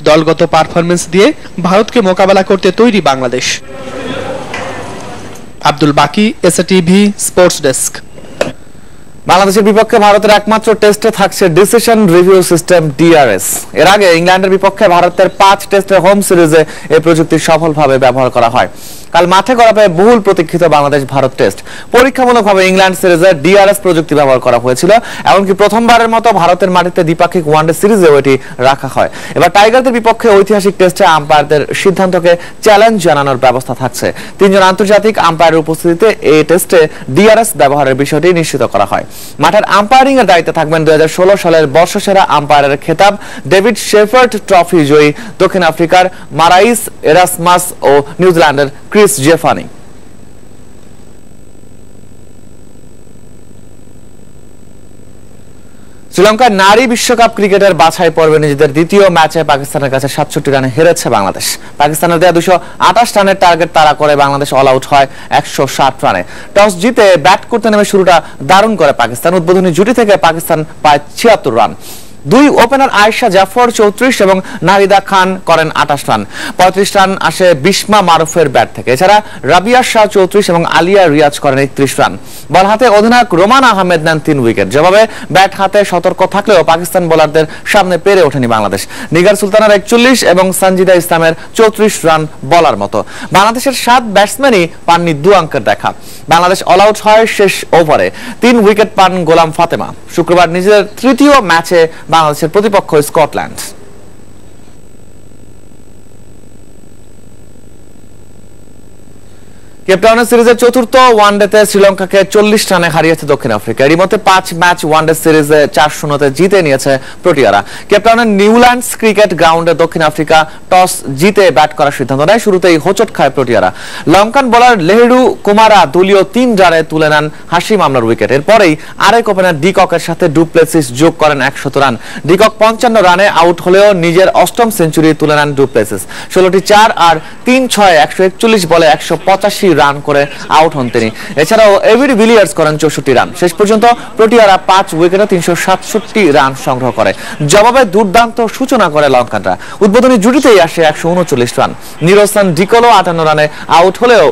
দলগত পারফরমেন্স দিয়ে ভারতকে মোকাবেলা করতে তৈরি বাংলাদেশ। আব্দুল বাকি, এসএটিভি স্পোর্টস ডেস্ক। বাংলাদেশের বিপক্ষে ভারতের একমাত্র টেস্টে থাকছে ডিসিশন রিভিউ সিস্টেম ডিআরএস। এর আগে ইংল্যান্ডের বিপক্ষে ভারতের 5 টেস্টের হোম সিরিজে এই প্রযুক্তি সফলভাবে ব্যবহার করা হয়। কাল মাঠে গড়াবে বহুল প্রতীক্ষিত বাংলাদেশ ভারত টেস্ট। পরীক্ষামূলকভাবে ইংল্যান্ড সিরিজে ডিআরএস প্রযুক্তি ব্যবহার করা হয়েছিল। এমনকি প্রথমবারের মতো ভারতের মাটিতে দ্বিপাক্ষিক ওয়ানডে সিরিজেও এটি রাখা হয়। এবার টাইগারদের বিপক্ষে ঐতিহাসিক টেস্টে আম্পায়ারদের সিদ্ধান্তকে চ্যালেঞ্জ জানানোর ব্যবস্থা থাকছে। 3 জন আন্তর্জাতিক আম্পায়ারের উপস্থিতিতে এই টেস্টে ডিআরএস ব্যবহারের বিষয়টি নিশ্চিত করা হয়। মাঠের আম্পায়ারিং এর দায়িত্বে থাকবেন 2016 সালের বর্ষসেরা আম্পায়ারের খেতাব ডেভিড শেফার্ড ট্রফি জয়ী দক্ষিণ আফ্রিকার মারাইস এরাসমাস ও নিউজিল্যান্ডের ক্রিস জেফানি। শ্রীলঙ্কার নারী বিশ্বকাপ ক্রিকেটের বাছাই পর্বে নিজেদের দ্বিতীয় ম্যাচে পাকিস্তানের কাছে 67 রানে হেরেছে বাংলাদেশ। পাকিস্তানের দেয়া 228 রানের টার্গেট তাড়া করে বাংলাদেশ অল আউট হয় 160 রানে। টস জিতে ব্যাট করতে নেমে শুরুটা দারুণ করে পাকিস্তান। উদ্বোধনী জুটি থেকে পাকিস্তান পায় 76 রান। 2 ওপেনার আয়েশা জাফর 34 এবং নাহিদা খান করেন 28 রান। 35 রান আসে বিস্মা মারুফের ব্যাট থেকে। এছাড়া রাবিয়া শাহ 34 এবং আলিয়া রিয়াজ করেন 31 রান। বল হাতে অধিনায়ক রোমান আহমেদ নেন 3 উইকেট। জবাবে ব্যাট হাতে সতর্ক থাকলেও পাকিস্তান বোলারদের সামনে পেরে ওঠেনি বাংলাদেশ। নিগার সুলতানার 41 এবং সঞ্জিদা ইসলামের 34 রান বলার মতো। বাংলাদেশের 7 ব্যাটসম্যানই পাননি 2 অঙ্কের দেখা। বাংলাদেশ অল আউট হয় শেষ ওভারে। 3 উইকেট পান গোলাম ফাতেমা। শুক্রবার নিজেদের তৃতীয় ম্যাচে বাংলাদেশের প্রতিপক্ষ স্কটল্যান্ড। কেপটাউনের সিরিজের চতুর্থ ওয়ানডেতে শ্রীলঙ্কাকে 40 রানে হারিয়েছে দক্ষিণ আফ্রিকা। এরই মধ্যে 5 ম্যাচ ওয়ানডে সিরিজে 4-0 জিতে নিয়েছে প্রোটিয়ারা। কেপটাউনের নিউল্যান্ডস ক্রিকেট গ্রাউন্ডে দক্ষিণ আফ্রিকা টস জিতে ব্যাট করার সিদ্ধান্ত নেয়। শুরুতেই হোঁচট খায় প্রোটিয়ারা। লঙ্কান বোলার লেহেরু কুমারা দলীয় 3 রানে তুলে নেন হাশিম আমলার উইকেট। এরপরেই আরেক ওপেনার ডিককের সাথে ডুপ্লেসিস যোগ করেন 100 রান। ডিকক 55 রানে আউট হলেও নিজের 8ম সেঞ্চুরি তুলে নেন ডুপ্লেসিস। 16টি 4 আর 3-6 141 বলে 185 রান করে আউট হন তিনি। এছাড়াও এভিডি ভিলিয়ার্স করেন 64 রান। শেষ পর্যন্ত প্রোটিয়ারা 5 উইকেটে 367 রান সংগ্রহ করে। জবাবে দুর্দান্ত সূচনা করে লঙ্কানরা। উদ্বোধনী জুটিতেই আসে 139 রান। নিরোসান ডিকোলো 58 রানে আউট হলেও